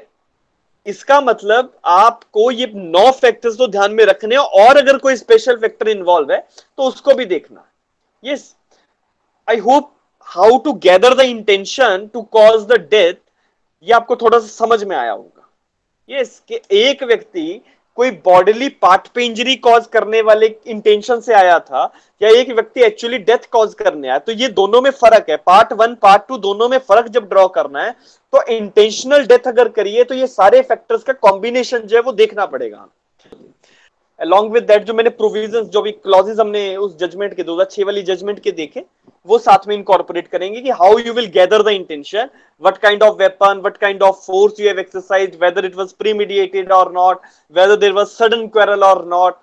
इसका मतलब आपको ये 9 फैक्टर्स तो ध्यान में रखने, और अगर कोई स्पेशल फैक्टर इन्वॉल्व है तो उसको भी देखना. Yes, I hope how to gather the intention to cause the death ये आपको थोड़ा सा समझ में आया होगा. यस, कि एक व्यक्ति कोई बॉडीली पार्ट पे इंजरी कॉज करने वाले इंटेंशन से आया था, या एक व्यक्ति एक्चुअली डेथ कॉज करने आया. तो ये दोनों में फर्क है. पार्ट 1 पार्ट 2 दोनों में फर्क जब ड्रॉ करना है तो इंटेंशनल डेथ अगर करिए तो ये सारे फैक्टर्स का कॉम्बिनेशन जो है वो देखना पड़ेगा. अलॉन्ग विद दैट जो मैंने प्रोविजंस, जो भी क्लॉजेस हमने उस जजमेंट के 2006 वाली जजमेंट के देखे, वो साथ में इनकॉर्पोरेट करेंगे कि how you will gather the intention, what kind of weapon, what kind of force you have exercised, whether it was premeditated or not, whether there was sudden quarrel or not,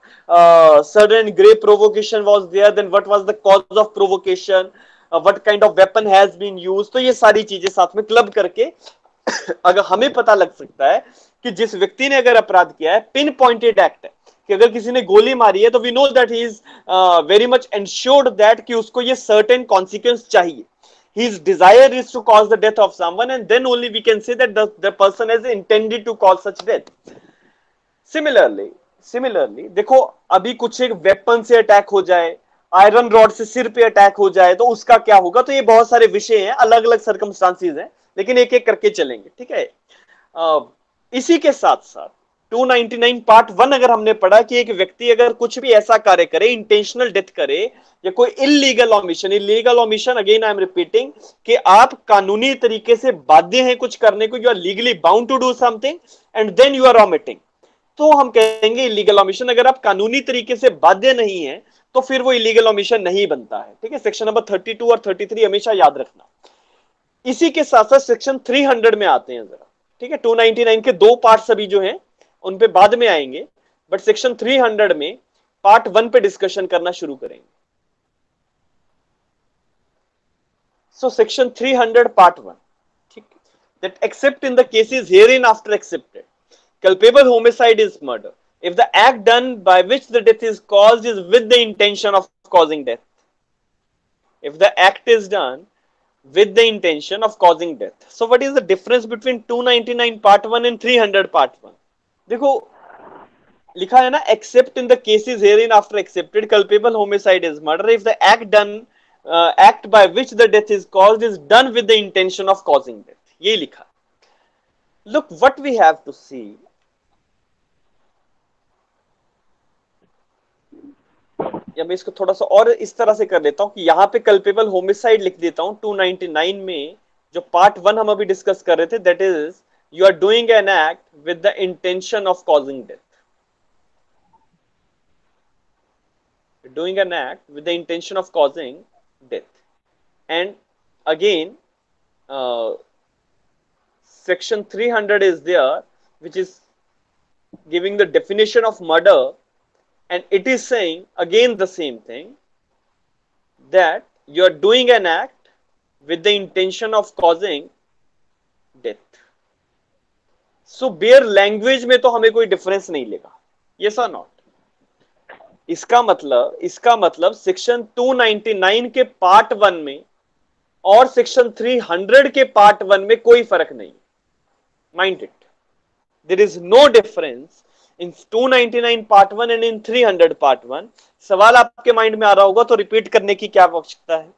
sudden grave provocation was there, then what was the cause of provocation, what kind of weapon has been used. तो ये सारी चीजें साथ में club करके अगर हमें पता लग सकता है कि जिस व्यक्ति ने अगर अपराध किया है, पिन पॉइंटेड एक्ट है कि अगर किसी ने गोली मारी है तो we know that he is very much ensured that कि उसको ये सर्टेन कॉन्सिक्वेंस चाहिए. His desire is to cause the death of someone and then only we can say that the person has intended to cause such death. Similarly, देखो अभी कुछ एक weapon से attack हो जाए, आयरन रॉड से सिर पे अटैक हो जाए तो उसका क्या होगा. तो ये बहुत सारे विषय हैं, अलग अलग सर्कमस्टांसेस हैं, लेकिन एक एक करके चलेंगे. ठीक है. इसी के साथ साथ 299 पार्ट 1 अगर हमने पढ़ा कि एक व्यक्ति अगर कुछ भी ऐसा कार्य करे, इंटेंशनल डेथ करे या कोई illegal omission, again I am repeating कि आप कानूनी तरीके से बाध्य हैं कुछ करने को, you are legally bound to do something and then you are omitting, तो हम कहेंगे इलीगल ओमिशन. अगर आप कानूनी तरीके से बाध्य नहीं है तो फिर वो इलीगल ओमिशन नहीं बनता है. ठीक है. सेक्शन नंबर 32 और 33 हमेशा याद रखना. इसी के साथ साथ सेक्शन 300 में आते हैं जरा. ठीक है. 299 के 2 पार्ट्स अभी जो हैं उन पे बाद में आएंगे, बट सेक्शन 300 में पार्ट 1 पे डिस्कशन करना शुरू करेंगे. So section 300 part 1, that except in the cases herein after accepted, culpable homicide is murder if the act done by which the death is caused is with the intention of causing death. If the act is done with the intention of causing death. So what is the difference between 299 part 1 and 300 part 1? देखो लिखा है ना, except in the cases herein after accepted, culpable homicide is murder if the act by which the death is caused is done with the intention of causing death. ये लिखा. Look what we have to see. या मैं इसको थोड़ा सा और इस तरह से कर लेता हूं कि यहां पे कल्पेबल होमिसाइड लिख देता हूं 299 में. जो पार्ट 1 हम अभी डिस्कस कर रहे थे, that is you are doing an act with the intention of causing death. Doing an act with the intention of causing death. And again, section 300 is there, which is giving the definition of murder, and it is saying again the same thing, that you are doing an act with the intention of causing death. So bare language में तो हमें कोई difference नहीं लेगा. Yes or not? इसका मतलब section 299 के part 1 में और सेक्शन 300 के पार्ट 1 में कोई फर्क नहीं. Mind it, there is no difference in 299 part 1 and in 300 part 1. सवाल आपके माइंड में आ रहा होगा तो रिपीट करने की क्या आवश्यकता है.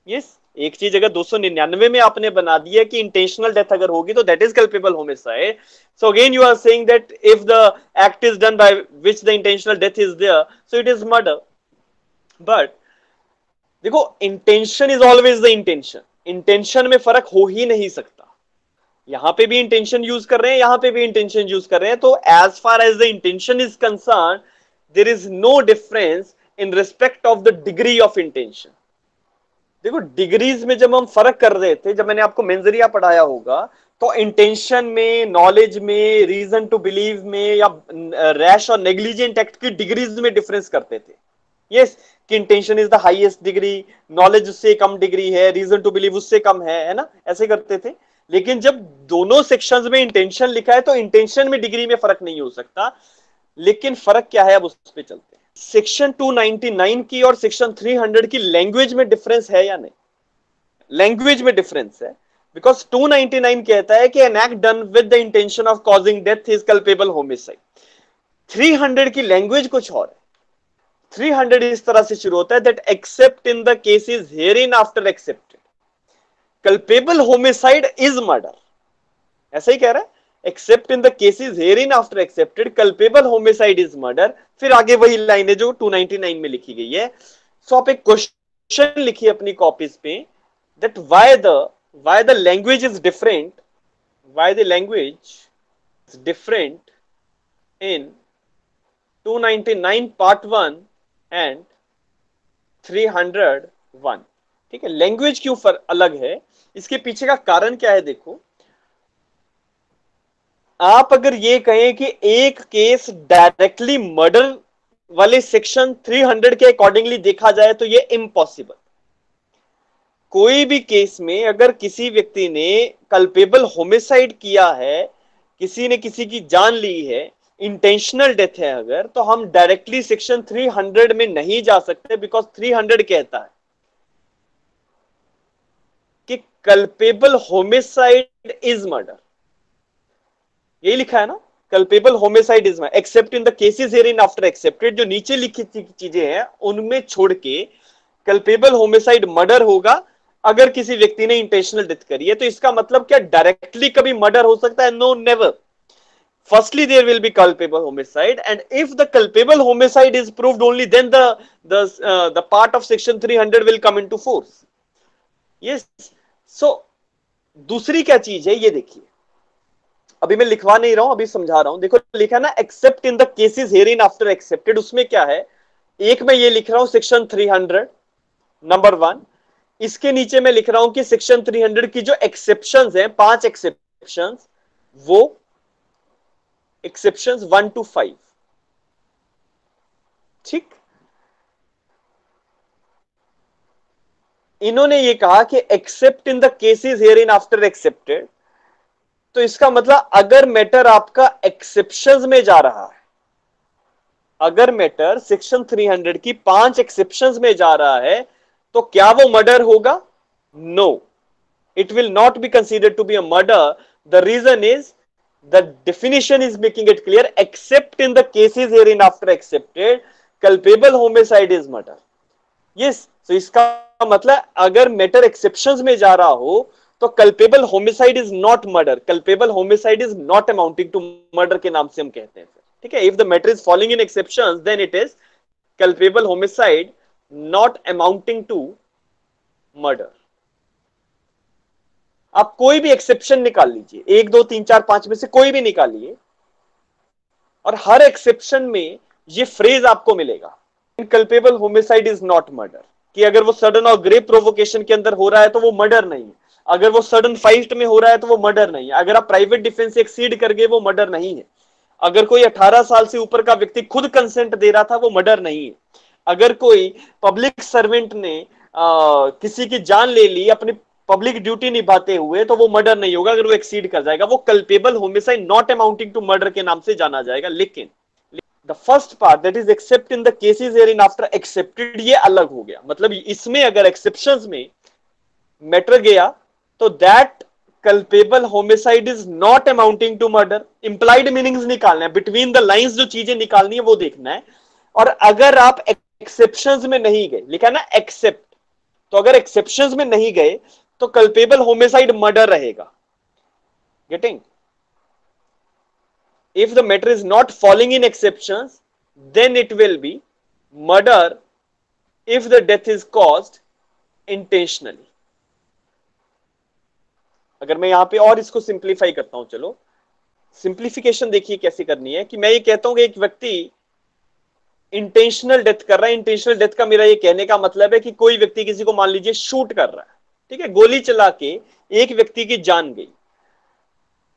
यस, एक चीज अगर 299 में आपने बना दिया कि इंटेंशनल डेथ अगर होगी तो that is culpable homicide. So again you are saying that if the act is done by which the intentional death is there, so it is murder. But देखो, intention is always the intention. Intention में फर्क हो ही नहीं सकता. यहां पे भी intention use कर रहे हैं, यहां पे भी intention यूज कर रहे हैं. तो as far as the intention is concerned, there is no difference in respect of the degree of intention. देखो, डिग्रीज में जब हम फर्क कर रहे थे, जब मैंने आपको मेंजरिया पढ़ाया होगा, तो इंटेंशन में, नॉलेज में, रीजन टू बिलीव में या रैश और नेग्लिजेंट एक्ट की डिग्रीज में डिफरेंस करते थे. यस, कि intention is the highest degree, knowledge उससे कम डिग्री है, रीजन टू बिलीव उससे कम है ना, ऐसे करते थे. लेकिन जब दोनों सेक्शंस में इंटेंशन लिखा है तो इंटेंशन में डिग्री में फर्क नहीं हो सकता. लेकिन फर्क क्या है, अब उस पर चलते हैं. सेक्शन 299 की और सेक्शन 300 की लैंग्वेज में डिफरेंस है या नहीं? लैंग्वेज में डिफरेंस है, बिकॉज 299 कहता है कि an act done with the intention of causing death is culpable homicide. 300 की लैंग्वेज कुछ और है. 300 इस तरह से शुरू होता है, that accept in the cases herein after excepted, culpable homicide is murder. ऐसा ही कह रहा है, accept in the cases herein after excepted, culpable homicide is murder. फिर आगे वही लाइन है जो 299 में लिखी गई है. सो आप एक क्वेश्चन लिखिए अपनी कॉपीज पे, that why the language is different, why the language is different in 299 part 1 and 301. ठीक है, लैंग्वेज क्यों अलग है, इसके पीछे का कारण क्या है. देखो, आप अगर ये कहें कि एक केस डायरेक्टली मर्डर वाले सेक्शन 300 के अकॉर्डिंगली देखा जाए तो ये इम्पॉसिबल. कोई भी केस में अगर किसी व्यक्ति ने कल्पेबल होमिसाइड किया है, किसी ने किसी की जान ली है, इंटेंशनल डेथ है अगर, तो हम डायरेक्टली सेक्शन 300 में नहीं जा सकते, बिकॉज 300 कहता है कि कल्पेबल होमिसाइड इज मर्डर. यही लिखा है ना, culpable homicide is murder accept in the cases herein after accepted. जो नीचे लिखी चीजें हैं उनमें छोड़ के कल्पेबल होमिसाइड मर्डर होगा अगर किसी व्यक्ति ने इंटेंशनल डेथ करी है. तो इसका मतलब क्या डायरेक्टली कभी मर्डर हो सकता है? No, never. Firstly, there will be culpable homicide, and if the culpable homicide is proved, only then the part of section 300 will come into force. Yes. So दूसरी क्या चीज है ये देखिए, अभी मैं लिखवा नहीं रहा हूं, अभी समझा रहा हूं. देखो, लिखा ना accept in the cases herein after accepted. उसमें क्या है, एक मैं ये लिख रहा हूं सेक्शन 300 नंबर 1. इसके नीचे मैं लिख रहा हूं कि सेक्शन 300 की जो एक्सेप्शंस हैं, 5 एक्सेप्शंस, वो एक्सेप्शंस 1 to 5. ठीक, इन्होंने ये कहा कि except in the cases here in after accepted, तो इसका मतलब अगर मैटर आपका एक्सेप्शंस में जा रहा है, अगर मैटर सेक्शन 300 की 5 एक्सेप्शंस में जा रहा है, तो क्या वो मर्डर होगा? No, it will not be considered to be a murder. The reason is the definition is making it clear, except in the cases herein after accepted, culpable homicide is murder. Yes, so इसका मतलब अगर matter exceptions में जा रहा हो तो culpable homicide is not murder, culpable homicide is not amounting to murder के नाम से हम कहते हैं, ठीक है। If the matter is following in exceptions then it is culpable homicide not amounting to murder. आप कोई भी एक्सेप्शन निकाल लीजिए, 1 2 3 4 5 में से कोई भी निकालिए, और हर एक्सेप्शन में ये फ्रेज आपको मिलेगा, इनकल्पेबल होमिसाइड इज नॉट मर्डर, कि अगर वो सडन और ग्रेव प्रोवोकेशन के अंदर हो रहा है तो वो मर्डर नहीं है, अगर वो सडन फाइट में हो रहा है तो वो मर्डर नहीं है, अगर आप प्राइवेट डिफेंस से एक्सीड कर गए वो मर्डर नहीं है, अगर कोई 18 साल से ऊपर का व्यक्ति खुद कंसेंट दे रहा था वो मर्डर नहीं है, अगर कोई पब्लिक सर्वेंट ने किसी की जान ले ली अपनी पब्लिक ड्यूटी निभाते हुए तो वो मर्डर नहीं होगा, अगर वो एक्सीड कर जाएगा वो culpable homicide not amounting to murder के नाम से जाना जाएगा। लेकिन the first part that is except in the cases hereinafter excepted, ये अलग हो गया, मतलब इसमें अगर एक्सेप्शंस में मैटर गया तो that culpable homicide is not amounting to murder. Implied meanings निकालना है, बिटवीन द लाइंस जो चीजें निकालनी है वो देखना है। और अगर आप एक्सेप्शंस में नहीं गए, लिखा ना एक्सेप्ट, तो अगर एक्सेप्शंस में नहीं गए तो कल्पेबल होमिसाइड मर्डर रहेगा। Getting? if the matter is not falling in exceptions then it will be murder if the death is caused intentionally। अगर मैं यहां पे और इसको सिंप्लीफाई करता हूं, चलो सिंप्लीफिकेशन देखिए कैसे करनी है, कि मैं ये कहता हूं कि एक व्यक्ति इंटेंशनल डेथ कर रहा है। इंटेंशनल डेथ का मेरा ये कहने का मतलब है कि कोई व्यक्ति किसी को मान लीजिए शूट कर रहा है, ठीक है, गोली चला के एक व्यक्ति की जान गई।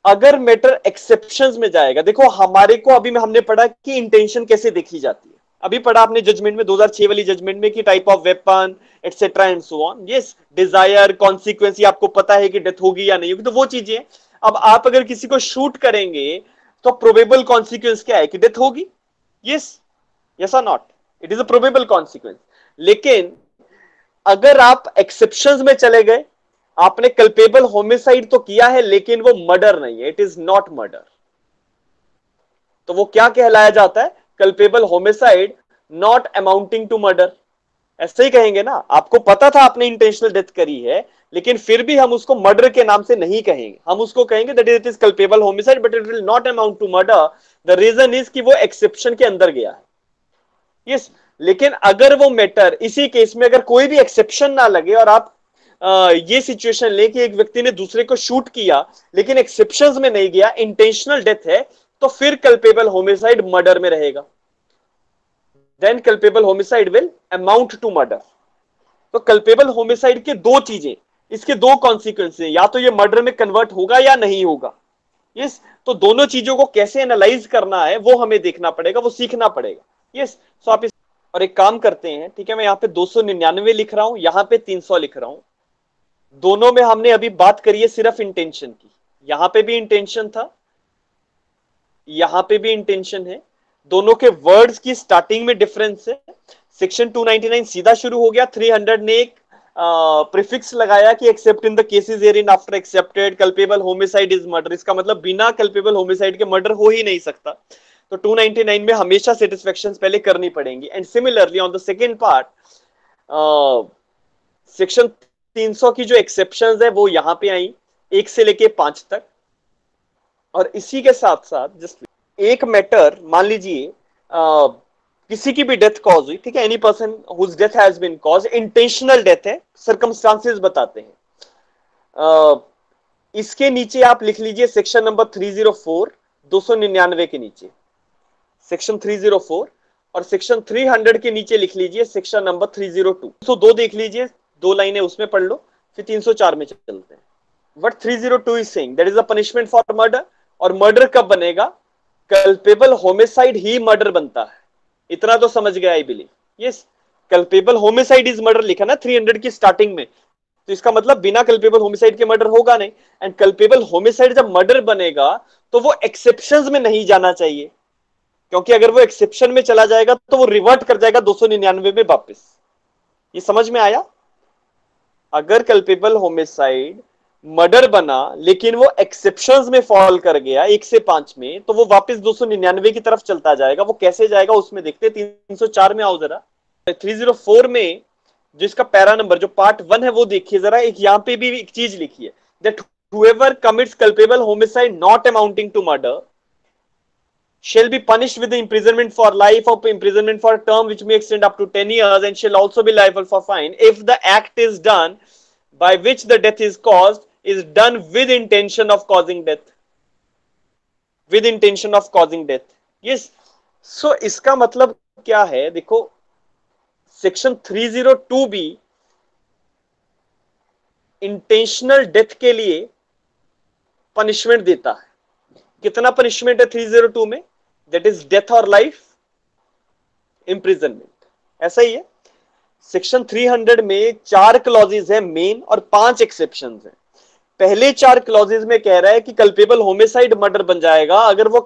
अगर मैटर एक्सेप्शंस में जाएगा, देखो हमारे को अभी में हमने पढ़ा कि इंटेंशन कैसे देखी जाती है, अभी पढ़ा आपने जजमेंट में 2006 वाली जजमेंट में कि type of weapon etcetera and so on. Yes, desire, consequence, आपको पता है कि डेथ होगी या नहीं होगी, तो वो चीजें। अब आप अगर किसी को शूट करेंगे तो प्रोबेबल कॉन्सिक्वेंस क्या है कि डेथ होगी। यस, यस और not, it is a probable consequence. लेकिन अगर आप एक्सेप्शंस में चले गए, आपने कल्पेबल होमिसाइड तो किया है लेकिन वो मर्डर नहीं है, इट इज नॉट मर्डर, तो वो क्या कहलाया जाता है? Culpable homicide not amounting to murder. ऐसे ही कहेंगे ना, आपको पता था आपने इंटेंशनल डेथ करी है लेकिन फिर भी हम उसको मर्डर के नाम से नहीं कहेंगे, हम उसको कहेंगे that it is culpable homicide but it will not amount to murder. The reason is कि वो एक्सेप्शन के अंदर गया है। यस, लेकिन अगर वो मैटर, इसी केस में अगर कोई भी एक्सेप्शन ना लगे और आप ये सिचुएशन ले कि एक व्यक्ति ने दूसरे को शूट किया लेकिन एक्सेप्शंस में नहीं गया, इंटेंशनल डेथ है, तो फिर कल्पेबल होमिसाइड मर्डर में रहेगा। Then culpable homicide will amount to murder. तो कल्पेबल होमिसाइड के दो चीजें, इसके दो कॉन्सिक्वेंस हैं, या तो ये मर्डर में कन्वर्ट होगा या नहीं होगा। यस, तो दोनों चीजों को कैसे एनालाइज करना है वो हमें देखना पड़ेगा, वो सीखना पड़ेगा। यस, तो आप और एक काम करते हैं, ठीक है, मैं यहाँ पे 299 लिख रहा हूं, यहाँ पे 300 लिख रहा हूं। दोनों में हमने अभी बात करी है सिर्फ इंटेंशन की, यहां पे भी इंटेंशन था, यहां पे भी इंटेंशन है, दोनों के वर्ड्स की स्टार्टिंग में डिफरेंस है। सेक्शन 299 सीधा शुरू हो गया, 300 ने एक प्रीफिक्स लगाया कि except in the cases hereinafter excepted culpable homicide is murder. इसका मतलब बिना कल्पेबल होमिसाइड के मर्डर हो ही नहीं सकता, तो 299 में हमेशा सेटिस्फेक्शन पहले करनी पड़ेंगी। And similarly on the second part, section 300 की जो एक्सेप्शंस है वो यहां पे आई 1 से लेके 5 तक। और इसी के साथ साथ जस्ट एक मैटर, मान लीजिए किसी की भी डेथ कॉज हुई, ठीक है, any person whose death has been cause, intentional death है, सर्कमस्टांसेस बताते हैं। इसके नीचे आप लिख लीजिए सेक्शन नंबर 304, 299 के नीचे सेक्शन 304, और सेक्शन 300 के नीचे लिख लीजिए सेक्शन नंबर 302। तो दो देख लीजिए, 2 लाइनें उसमें पढ़ लो, फिर 304 में चलते हैं। What 302 is saying, that is a punishment for murder। और मर्डर कब बनेगा? कल्पेबल होमिसाइड ही मर्डर बनता है, इतना तो समझ गया I believe. Yes, culpable homicide is murder लिखा ना 300 की स्टार्टिंग में, तो इसका मतलब बिना कल्पेबल होमिसाइड के मर्डर होगा नहीं। एंड कल्पेबल होमिसाइड जब मर्डर बनेगा तो वो एक्सेप्शंस में नहीं जाना चाहिए, क्योंकि अगर वो एक्सेप्शन में चला जाएगा तो वो रिवर्ट कर जाएगा 299 में वापस। ये समझ में आया? अगर कल्पेबल होमिसाइड मर्डर बना लेकिन वो एक्सेप्शंस में फॉल कर गया 1 से 5 में, तो वो वापस 299 की तरफ चलता जाएगा। वो कैसे जाएगा उसमें देखते हैं। 304 में आओ जरा। 304 में जिसका पैरा नंबर जो पार्ट 1 है वो देखिए जरा। एक यहां पे भी एक चीज लिखी है, that whoever commits culpable homicide not amounting to murder shall be punished with imprisonment for life or imprisonment for a term which may extend up to 10 years and shall also be liable for fine if the act is done by which the death is caused is done with intention of causing death, with intention of causing death. yes, so इसका मतलब क्या है? देखो section 302 भी intentional death के लिए punishment देता है। कितना पनिशमेंट है 302 में? दैट इज डेथ और लाइफ इंप्रिजनमेंट। ऐसा ही है। सेक्शन 300 में 4 क्लॉजेज है मेन और 5 एक्सेप्शंस हैं। पहले 4 क्लॉजेज में कह रहा है कि कल्पेबल होमिसाइड मर्डर बन जाएगा अगर वो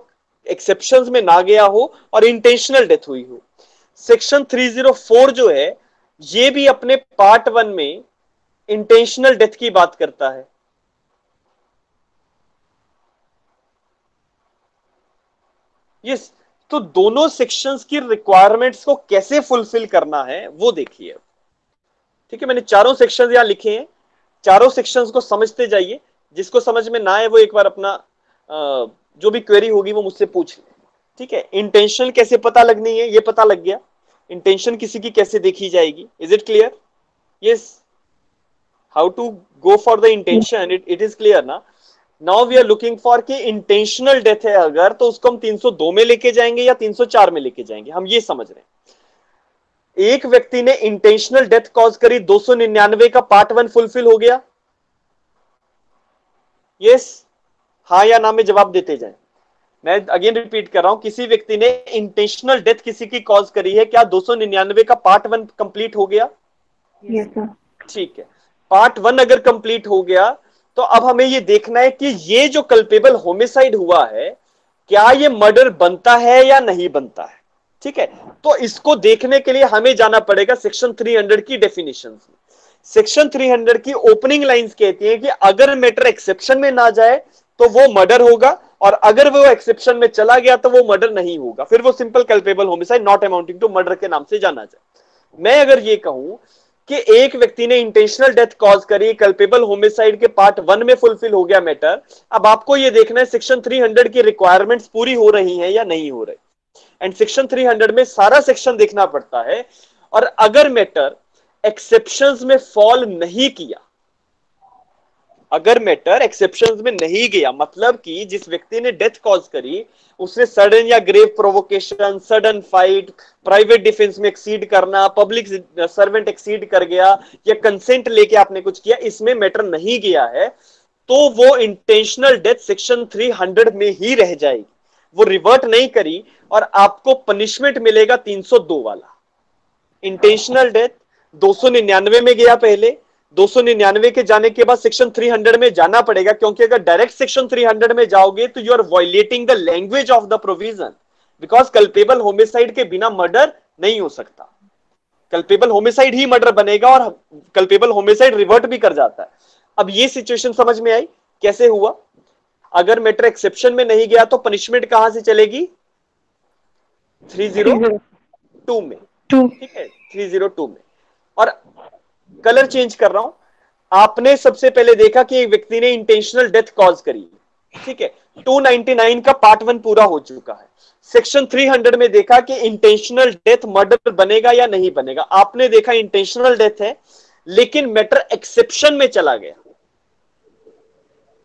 एक्सेप्शंस में ना गया हो और इंटेंशनल डेथ हुई हो। सेक्शन 304 जो है ये भी अपने पार्ट 1 में इंटेंशनल डेथ की बात करता है। यस, तो दोनों सेक्शंस की रिक्वायरमेंट्स को कैसे फुलफिल करना है वो देखिए। ठीक है, मैंने चारों सेक्शंस यहां लिखे हैं। चारों सेक्शंस को समझते जाइए। जिसको समझ में ना आए वो एक बार अपना जो भी क्वेरी होगी वो मुझसे पूछ ले। ठीक है, इंटेंशन कैसे पता लगनी है ये पता लग गया। इंटेंशन किसी की कैसे देखी जाएगी? Is it clear? Yes, how to go for the intention, it is clear ना। Now we are looking for कि इंटेंशनल डेथ है अगर, तो उसको हम 302 में लेके जाएंगे या 304 में लेके जाएंगे, हम ये समझ रहे हैं। एक व्यक्ति ने इंटेंशनल डेथ कॉज करी, 299 का पार्ट 1 फुलफिल हो गया। यस, हाँ या ना में जवाब देते जाएं। मैं अगेन रिपीट कर रहा हूं, किसी व्यक्ति ने इंटेंशनल डेथ किसी की कॉज करी है, क्या 299 का पार्ट 1 कंप्लीट हो गया? Yes sir. ठीक है, पार्ट 1 अगर कंप्लीट हो गया तो अब हमें ये देखना है कि ये जो कल्पेबल होमिसाइड हुआ है क्या ये मर्डर बनता है या नहीं बनता है। ठीक है, तो इसको देखने के लिए हमें जाना पड़ेगा सेक्शन 300 की डेफिनेशन में। सेक्शन 300 की ओपनिंग लाइंस कहती हैं कि अगर मैटर एक्सेप्शन में ना जाए तो वो मर्डर होगा, और अगर वो एक्सेप्शन में चला गया तो वो मर्डर नहीं होगा, फिर वो simple culpable homicide not amounting to murder के नाम से जाना जाए। मैं अगर ये कहूं कि एक व्यक्ति ने इंटेंशनल डेथ कॉज करी, कल्पेबल होमिसाइड के पार्ट 1 में फुलफिल हो गया मैटर, अब आपको ये देखना है सेक्शन 300 की रिक्वायरमेंट्स पूरी हो रही हैं या नहीं हो रही। एंड सेक्शन 300 में सारा सेक्शन देखना पड़ता है, और अगर मैटर एक्सेप्शंस में फॉल नहीं किया, अगर मैटर एक्सेप्शंस में नहीं गया, मतलब कि जिस व्यक्ति ने डेथ कॉज करी उसने सडन या grave provocation, sudden fight, private defence में एक्सीड करना, पब्लिक सर्वेंट एक्सीड कर गया, या कंसेंट लेके आपने कुछ किया, इसमें मैटर नहीं गया है, तो वो इंटेंशनल डेथ सेक्शन 300 में ही रह जाएगी, वो रिवर्ट नहीं करी, और आपको पनिशमेंट मिलेगा 302 वाला। इंटेंशनल डेथ 299 में गया पहले, 299 के जाने के बाद सेक्शन 300 में जाना पड़ेगा, क्योंकि अगर डायरेक्ट सेक्शन 300 में जाओगे तो you are violating the language of the provision, because culpable homicide के बिना मर्डर नहीं हो सकता। कल्पेबल होमिसाइड ही मर्डर बनेगा, और कल्पेबल होमिसाइड रिवर्ट भी कर जाता है। अब ये सिचुएशन समझ में आई कैसे हुआ? अगर मैटर एक्सेप्शन में नहीं गया तो पनिशमेंट कहां से चलेगी? 302 में। ठीक है, 302 में। और कलर चेंज कर रहा हूं। आपने सबसे पहले देखा कि एक व्यक्ति ने इंटेंशनल डेथ कॉज करी, ठीक है, 299 का पार्ट 1 पूरा हो चुका है। सेक्शन 300 में देखा कि इंटेंशनल डेथ मर्डर बनेगा या नहीं बनेगा। आपने देखा इंटेंशनल डेथ है, लेकिन मैटर एक्सेप्शन में चला गया,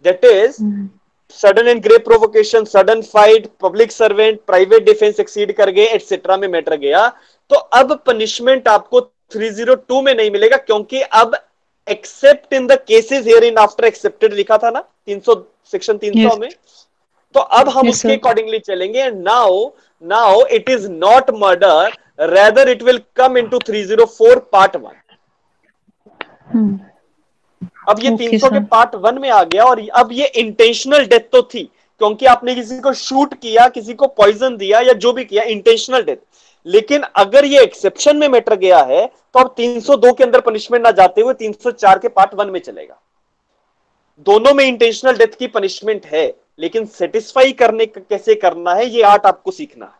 that is sudden and grave provocation, sudden fight, public servant, private defence exceed कर गए, एटसेट्रा में मैटर गया, तो अब पनिशमेंट आपको 302 में नहीं मिलेगा, क्योंकि अब accept in the cases here in after accepted लिखा था ना 300 सेक्शन 300 में, तो अब हम उसके अकॉर्डिंगली चलेंगे। Now it is not murder rather it will come into 304 part 1। अब ये 300 के पार्ट 1 में आ गया, और अब ये इंटेंशनल डेथ तो थी, क्योंकि आपने किसी को शूट किया, किसी को पॉइजन दिया या जो भी किया, इंटेंशनल डेथ। लेकिन अगर ये एक्सेप्शन में मैटर गया है तो अब 302 के अंदर पनिशमेंट ना जाते हुए 304 के पार्ट 1 में चलेगा। दोनों में इंटेंशनल डेथ की पनिशमेंट है, लेकिन सेटिस्फाई करने कैसे करना है ये आर्ट आपको सीखना है।